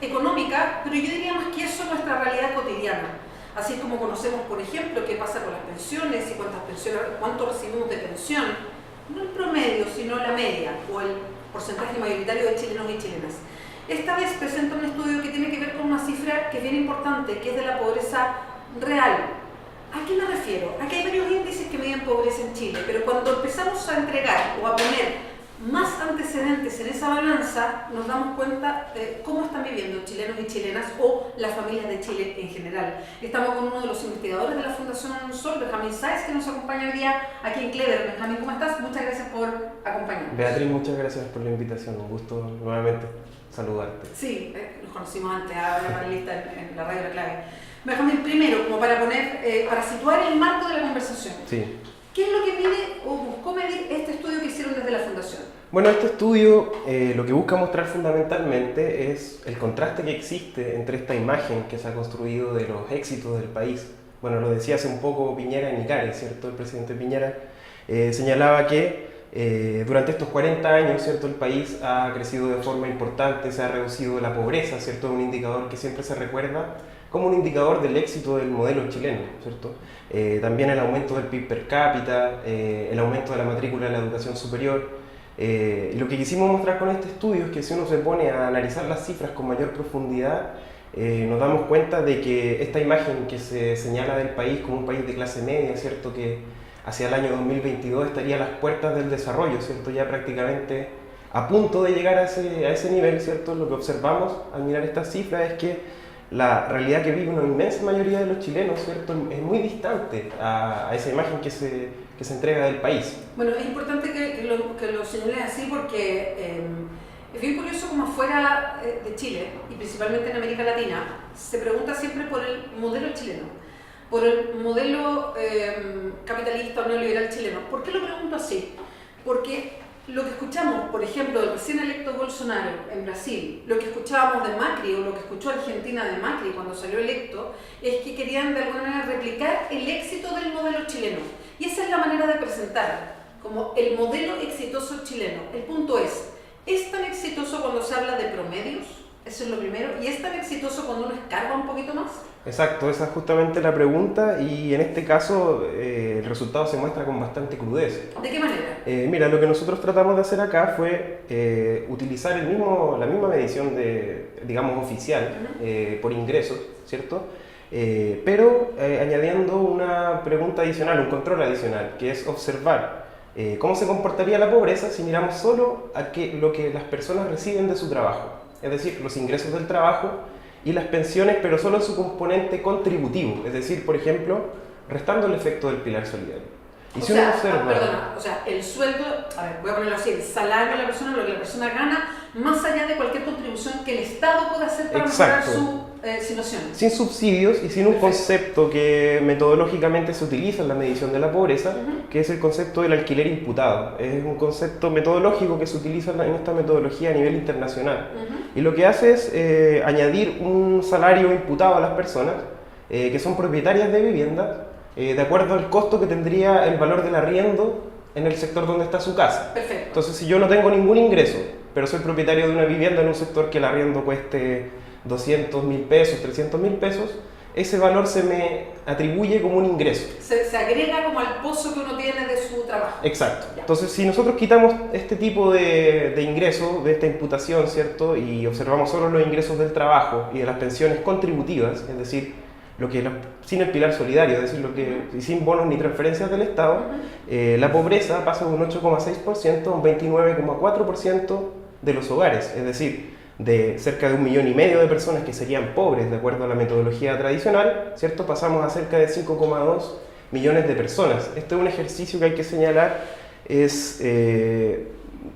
económica, pero yo diría más que eso nuestra realidad cotidiana. Así como conocemos, por ejemplo, qué pasa con las pensiones y cuánto recibimos de pensión, no el promedio, sino la media o el porcentaje mayoritario de chilenos y chilenas. Esta vez presenta un estudio que tiene que ver con una cifra que es bien importante, que es de la pobreza real. ¿A qué me refiero? Aquí hay varios índices que miden pobreza en Chile, pero cuando empezamos a entregar o a poner más antecedentes en esa balanza, nos damos cuenta de cómo están viviendo chilenos y chilenas o las familias de Chile en general. Estamos con uno de los investigadores de la Fundación Sol, Benjamín Sáez, que nos acompaña hoy día aquí en Clever. Benjamín, ¿cómo estás? Muchas gracias por acompañarnos. Beatriz, muchas gracias por la invitación. Un gusto nuevamente saludarte. Sí, nos conocimos antes, ahora panelista en la Radio La Clave. Benjamín, primero, como para situar el marco de la conversación. Sí. ¿Qué es lo que mide o buscó medir este estudio que hicieron desde la Fundación? Bueno, este estudio lo que busca mostrar fundamentalmente es el contraste que existe entre esta imagen que se ha construido de los éxitos del país. Bueno, lo decía hace un poco Piñera en Icare, ¿cierto? El presidente Piñera señalaba que durante estos 40 años, ¿cierto? El país ha crecido de forma importante, se ha reducido la pobreza, ¿cierto? Un indicador que siempre se recuerda como un indicador del éxito del modelo chileno, ¿cierto? También el aumento del PIB per cápita, el aumento de la matrícula de la educación superior. Lo que quisimos mostrar con este estudio es que si uno se pone a analizar las cifras con mayor profundidad, nos damos cuenta de que esta imagen que se señala del país como un país de clase media, ¿cierto? Que hacia el año 2022 estaría a las puertas del desarrollo, ¿cierto? Ya prácticamente a punto de llegar a ese nivel, ¿cierto? Lo que observamos al mirar estas cifras es que la realidad que vive una inmensa mayoría de los chilenos, ¿cierto? Es muy distante a esa imagen que se entrega del país. Bueno, es importante que lo señales así porque es bien curioso como afuera de Chile, y principalmente en América Latina, se pregunta siempre por el modelo chileno, por el modelo capitalista o neoliberal chileno. ¿Por qué lo pregunto así? Porque lo que escuchamos, por ejemplo, del recién electo Bolsonaro en Brasil, lo que escuchábamos de Macri o lo que escuchó Argentina de Macri cuando salió electo, es que querían de alguna manera replicar el éxito del modelo chileno. Y esa es la manera de presentar, como el modelo exitoso chileno. El punto es tan exitoso cuando se habla de promedios? Eso es lo primero. ¿Y es tan exitoso cuando uno escarba un poquito más? Exacto, esa es justamente la pregunta y en este caso el resultado se muestra con bastante crudeza. ¿De qué manera? Mira, lo que nosotros tratamos de hacer acá fue utilizar la misma medición digamos, oficial por ingresos, ¿cierto? Pero añadiendo una pregunta adicional, un control adicional, que es observar cómo se comportaría la pobreza si miramos solo a lo que las personas reciben de su trabajo, es decir, los ingresos del trabajo y las pensiones, pero solo en su componente contributivo, es decir, por ejemplo, restando el efecto del pilar solidario. Y si uno observa... o sea, el sueldo, a ver, voy a ponerlo así, el salario de la persona, lo que la persona gana, más allá de cualquier contribución que el Estado pueda hacer para mejorar su situación. Sin subsidios y sin un concepto que metodológicamente se utiliza en la medición de la pobreza, que es el concepto del alquiler imputado. Es un concepto metodológico que se utiliza en esta metodología a nivel internacional. Y lo que hace es añadir un salario imputado a las personas que son propietarias de viviendas de acuerdo al costo que tendría el valor del arriendo en el sector donde está su casa. Perfecto. Entonces, si yo no tengo ningún ingreso, pero soy propietario de una vivienda en un sector que el arriendo cueste 200.000 pesos, 300.000 pesos, ese valor se me atribuye como un ingreso. Se agrega como al pozo que uno tiene de su trabajo. Exacto. Ya. Entonces, si nosotros quitamos este tipo de ingresos, de esta imputación, ¿cierto? Y observamos solo los ingresos del trabajo y de las pensiones contributivas, es decir, sin el pilar solidario, es decir, sin bonos ni transferencias del Estado, la pobreza pasa de un 8,6% a un 29,4% de los hogares, es decir, de cerca de 1,5 millones de personas que serían pobres de acuerdo a la metodología tradicional, ¿cierto? Pasamos a cerca de 5,2 millones de personas. Este es un ejercicio que hay que señalar,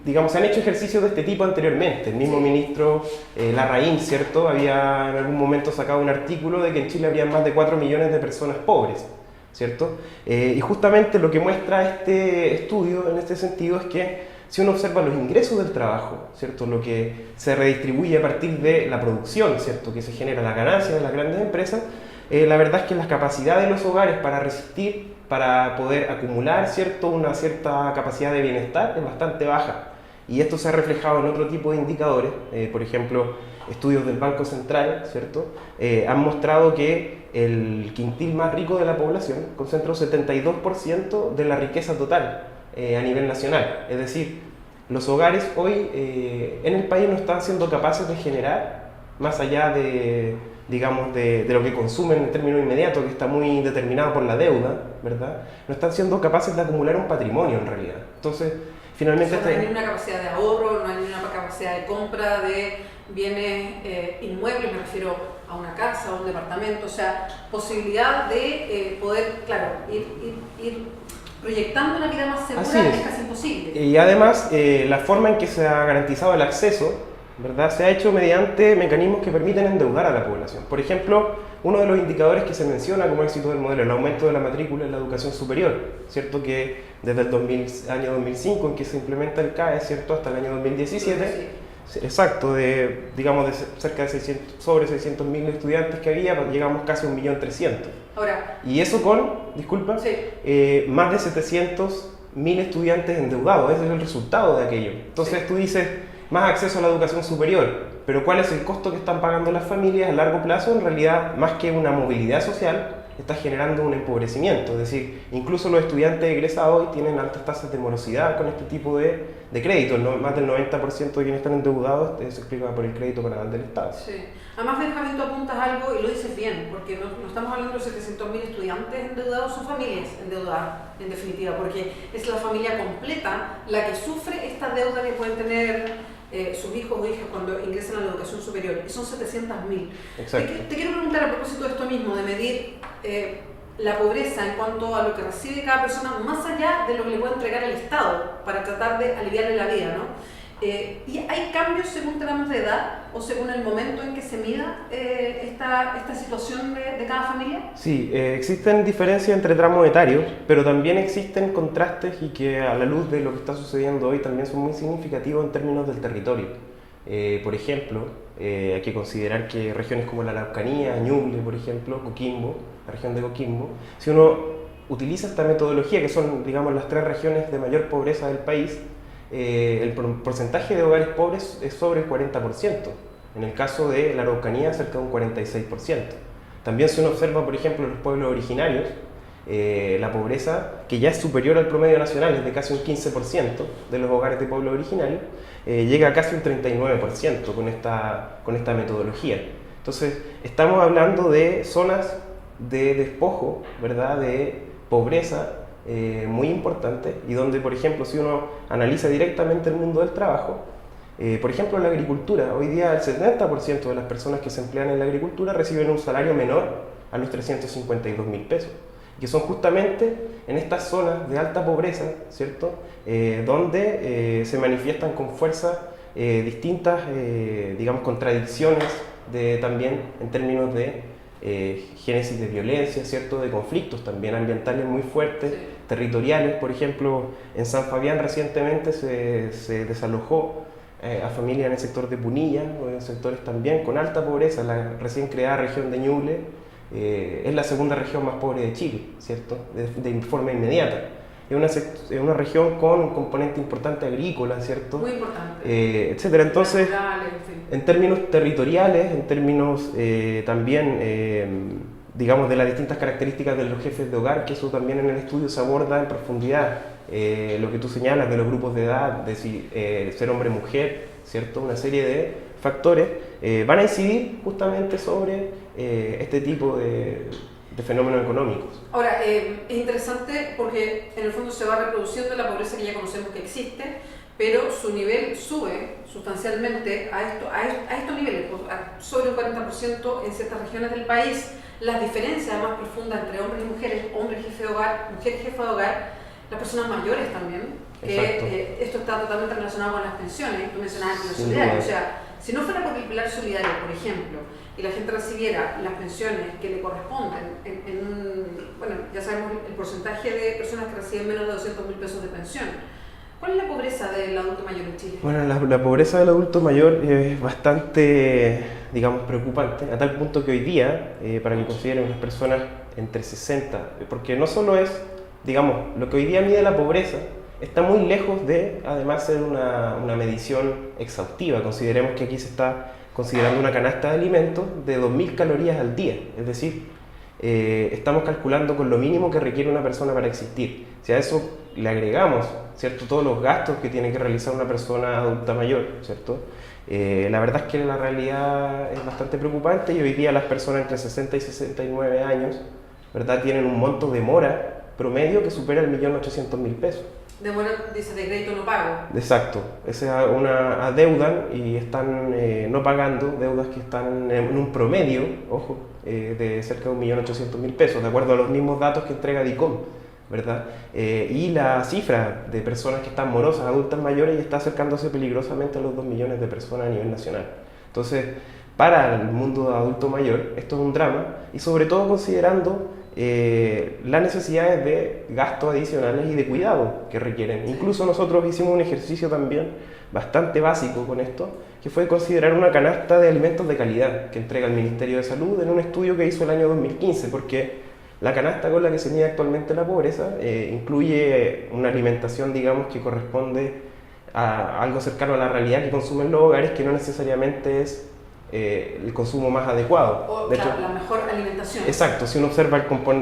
digamos, se han hecho ejercicios de este tipo anteriormente. El mismo ministro Larraín, ¿cierto?, había en algún momento sacado un artículo de que en Chile había más de 4 millones de personas pobres, ¿cierto? Y justamente lo que muestra este estudio en este sentido es que si uno observa los ingresos del trabajo, ¿cierto?, lo que se redistribuye a partir de la producción, ¿cierto?, que se genera la ganancia de las grandes empresas, la verdad es que la capacidad de los hogares para resistir, para poder acumular, ¿cierto?, una cierta capacidad de bienestar es bastante baja. Y esto se ha reflejado en otro tipo de indicadores, por ejemplo, estudios del Banco Central, ¿cierto? Han mostrado que el quintil más rico de la población concentra un 72% de la riqueza total a nivel nacional. Es decir, los hogares hoy en el país no están siendo capaces de generar, más allá de, digamos, de lo que consumen en términos inmediatos, que está muy determinado por la deuda, ¿verdad? No están siendo capaces de acumular un patrimonio en realidad. Entonces, finalmente... O sea, no hay ni una capacidad de ahorro, no hay ni una capacidad de compra de bienes inmuebles, me refiero a una casa, a un departamento, o sea, posibilidad de poder, claro, ir proyectando una vida más segura es casi imposible. Y además, la forma en que se ha garantizado el acceso, ¿verdad?, se ha hecho mediante mecanismos que permiten endeudar a la población. Por ejemplo, uno de los indicadores que se menciona como éxito del modelo, el aumento de la matrícula en la educación superior, ¿cierto? Que desde el año 2005 en que se implementa el CAE, ¿cierto?, hasta el año 2017, sí. Exacto, digamos de cerca de 600.000 estudiantes que había, llegamos casi a 1.300.000. Ahora, y eso con, disculpa, sí, más de 700.000 estudiantes endeudados, ese es el resultado de aquello. Entonces, sí, tú dices, más acceso a la educación superior, pero ¿cuál es el costo que están pagando las familias a largo plazo? En realidad, más que una movilidad social, está generando un empobrecimiento. Es decir, incluso los estudiantes egresados hoy tienen altas tasas de morosidad con este tipo de créditos, ¿no? Más del 90% de quienes están endeudados se explica por el crédito para del Estado. Sí. Además, Benjamín, tú apuntas algo y lo dices bien, porque no estamos hablando de 700.000 estudiantes endeudados, son familias endeudadas, en definitiva, porque es la familia completa la que sufre esta deuda que pueden tener sus hijos o hijas cuando ingresan a la educación superior, y son 700.000. Te quiero preguntar a propósito de esto mismo, de medir la pobreza en cuanto a lo que recibe cada persona, más allá de lo que le puede entregar el Estado, para tratar de aliviarle la vida, ¿no? ¿Y hay cambios según tramos de edad o según el momento en que se mida esta situación de cada familia? Sí, existen diferencias entre tramos etarios, pero también existen contrastes y que a la luz de lo que está sucediendo hoy también son muy significativos en términos del territorio. Por ejemplo, hay que considerar que regiones como la Araucanía, Ñuble, por ejemplo, Coquimbo, la región de Coquimbo, si uno utiliza esta metodología, que son, digamos, las 3 regiones de mayor pobreza del país, el porcentaje de hogares pobres es sobre el 40%. En el caso de la Araucanía, cerca de un 46%. También se observa, por ejemplo, en los pueblos originarios, la pobreza, que ya es superior al promedio nacional, es de casi un 15% de los hogares de pueblos originarios, llega a casi un 39% con esta metodología. Entonces, estamos hablando de zonas de despojo, ¿verdad?, de pobreza, muy importante, y donde, por ejemplo, si uno analiza directamente el mundo del trabajo, por ejemplo, la agricultura, hoy día el 70% de las personas que se emplean en la agricultura reciben un salario menor a los 352.000 pesos, que son justamente en estas zonas de alta pobreza, ¿cierto?, donde se manifiestan con fuerza distintas, digamos, contradicciones también en términos de génesis de violencia, ¿cierto?, de conflictos también ambientales muy fuertes, sí, territoriales. Por ejemplo, en San Fabián recientemente se desalojó a familias en el sector de Punilla, o en sectores también con alta pobreza. La recién creada región de Ñuble es la segunda región más pobre de Chile, ¿cierto?, de forma inmediata. Es una región con un componente importante agrícola, ¿cierto? Muy importante. Etcétera. Entonces, en términos territoriales, en términos también, digamos, de las distintas características de los jefes de hogar, que eso también en el estudio se aborda en profundidad, lo que tú señalas de los grupos de edad, de si ser hombre o mujer, ¿cierto? Una serie de factores van a incidir justamente sobre este tipo de fenómenos económicos. Ahora, es interesante porque en el fondo se va reproduciendo la pobreza que ya conocemos que existe, pero su nivel sube sustancialmente a estos niveles, sobre un 40% en ciertas regiones del país. Las diferencias más profundas entre hombres y mujeres, hombre jefe de hogar, mujer jefa de hogar, las personas mayores también, que esto está totalmente relacionado con las pensiones. Tú mencionabas el pilar solidario, o sea, si no fuera por el pilar solidario, por ejemplo, y la gente recibiera las pensiones que le corresponden bueno, ya sabemos el porcentaje de personas que reciben menos de 200.000 pesos de pensión. ¿Cuál es la pobreza del adulto mayor en Chile? Bueno, la pobreza del adulto mayor es bastante, digamos, preocupante, a tal punto que hoy día, para que consideren las personas entre 60, porque no solo es, digamos, lo que hoy día mide la pobreza está muy lejos de, además, ser una medición exhaustiva. Consideremos que aquí se está considerando una canasta de alimentos de 2.000 calorías al día, es decir, estamos calculando con lo mínimo que requiere una persona para existir. Si a eso le agregamos, ¿cierto?, todos los gastos que tiene que realizar una persona adulta mayor, ¿cierto?, la verdad es que la realidad es bastante preocupante y hoy día las personas entre 60 y 69 años, ¿verdad?, tienen un monto de mora promedio que supera el 1.800.000 pesos. De mora, dice, de crédito no pago. Exacto, esa es una adeudan y están no pagando deudas que están en un promedio, ojo, de cerca de 1.800.000 pesos, de acuerdo a los mismos datos que entrega DICOM, ¿verdad? Y la cifra de personas que están morosas, adultas mayores, ya está acercándose peligrosamente a los 2 millones de personas a nivel nacional. Entonces, para el mundo adulto mayor, esto es un drama, y sobre todo considerando las necesidades de gastos adicionales y de cuidado que requieren. Incluso nosotros hicimos un ejercicio también bastante básico con esto, que fue considerar una canasta de alimentos de calidad que entrega el Ministerio de Salud en un estudio que hizo el año 2015, porque la canasta con la que se mide actualmente la pobreza incluye una alimentación, digamos, que corresponde a algo cercano a la realidad que consumen los hogares, que no necesariamente es el consumo más adecuado. O de hecho, la mejor alimentación. Exacto, si uno observa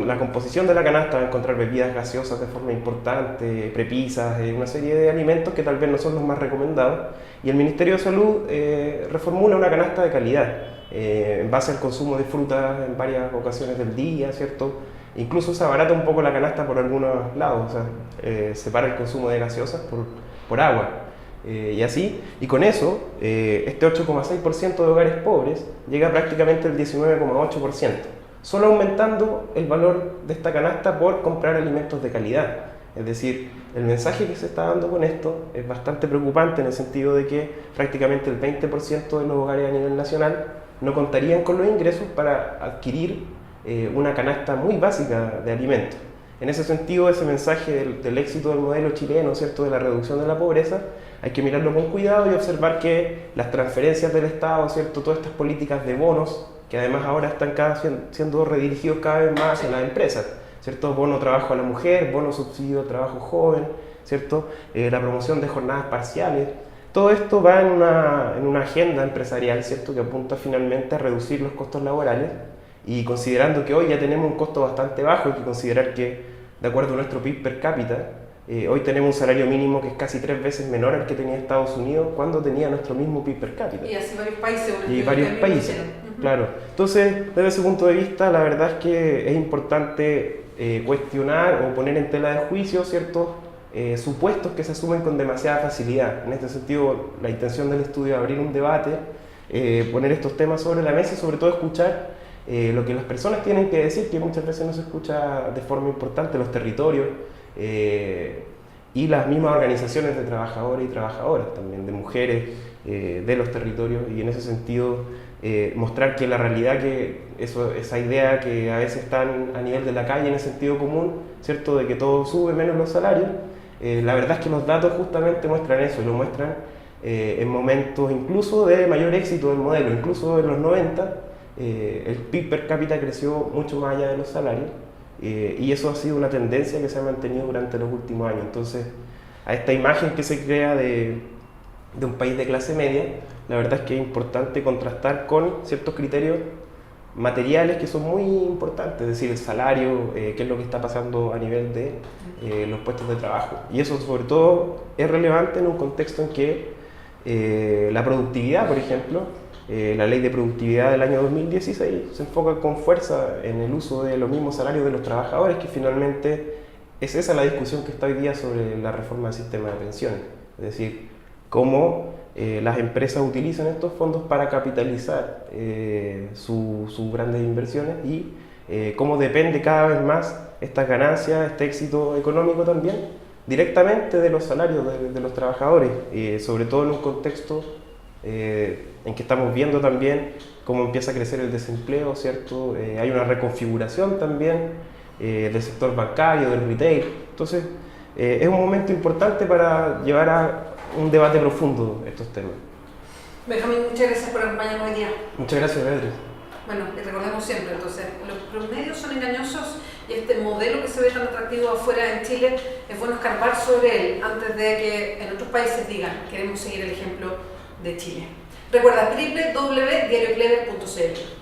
la composición de la canasta va a encontrar bebidas gaseosas de forma importante, prepisas, una serie de alimentos que tal vez no son los más recomendados, y el Ministerio de Salud reformula una canasta de calidad en base al consumo de frutas en varias ocasiones del día, ¿cierto? Incluso se abarata un poco la canasta por algunos lados, o sea, separa el consumo de gaseosas por agua. Y así, y con eso, este 8,6% de hogares pobres llega prácticamente al 19,8%, solo aumentando el valor de esta canasta por comprar alimentos de calidad. Es decir, el mensaje que se está dando con esto es bastante preocupante en el sentido de que prácticamente el 20% de los hogares a nivel nacional no contarían con los ingresos para adquirir una canasta muy básica de alimentos. En ese sentido, ese mensaje del éxito del modelo chileno, ¿cierto?, de la reducción de la pobreza, hay que mirarlo con cuidado y observar que las transferencias del Estado, ¿cierto?, todas estas políticas de bonos, que además ahora están siendo redirigidos cada vez más hacia las empresas, ¿cierto?, bono trabajo a la mujer, bono subsidio al trabajo joven, ¿cierto?, la promoción de jornadas parciales. Todo esto va en una agenda empresarial, ¿cierto?, que apunta finalmente a reducir los costos laborales. Y considerando que hoy ya tenemos un costo bastante bajo, hay que considerar que, de acuerdo a nuestro PIB per cápita, hoy tenemos un salario mínimo que es casi 3 veces menor al que tenía Estados Unidos cuando tenía nuestro mismo PIB per cápita. Y así varios países. Y varios países, claro. Entonces, desde ese punto de vista, la verdad es que es importante cuestionar o poner en tela de juicio ciertos supuestos que se asumen con demasiada facilidad. En este sentido, la intención del estudio es abrir un debate, poner estos temas sobre la mesa y sobre todo escuchar lo que las personas tienen que decir, que muchas veces no se escucha de forma importante, los territorios y las mismas organizaciones de trabajadores y trabajadoras, también de mujeres de los territorios, y en ese sentido mostrar que la realidad, que esa idea que a veces están a nivel de la calle en el sentido común, ¿cierto?, de que todo sube menos los salarios, la verdad es que los datos justamente muestran eso, y lo muestran en momentos incluso de mayor éxito del modelo, incluso en los 90, el PIB per cápita creció mucho más allá de los salarios, y eso ha sido una tendencia que se ha mantenido durante los últimos años. Entonces, a esta imagen que se crea de un país de clase media, la verdad es que es importante contrastar con ciertos criterios materiales que son muy importantes, es decir, el salario, qué es lo que está pasando a nivel de los puestos de trabajo. Y eso sobre todo es relevante en un contexto en que la productividad, por ejemplo, la ley de productividad del año 2016 se enfoca con fuerza en el uso de los mismos salarios de los trabajadores, que finalmente es esa la discusión que está hoy día sobre la reforma del sistema de pensiones. Es decir, cómo las empresas utilizan estos fondos para capitalizar sus grandes inversiones y cómo depende cada vez más estas ganancias, este éxito económico también, directamente de los salarios de los trabajadores, sobre todo en un contexto en que estamos viendo también cómo empieza a crecer el desempleo, ¿cierto? Hay una reconfiguración también del sector bancario, del retail. Entonces, es un momento importante para llevar a un debate profundo estos temas. Benjamín, muchas gracias por acompañarnos hoy día. Muchas gracias, Beatriz. Bueno, y recordemos siempre, entonces, los promedios son engañosos y este modelo que se ve tan atractivo afuera en Chile, es bueno escarbar sobre él antes de que en otros países digan, queremos seguir el ejemplo de Chile. Recuerda www.diarioclever.cl.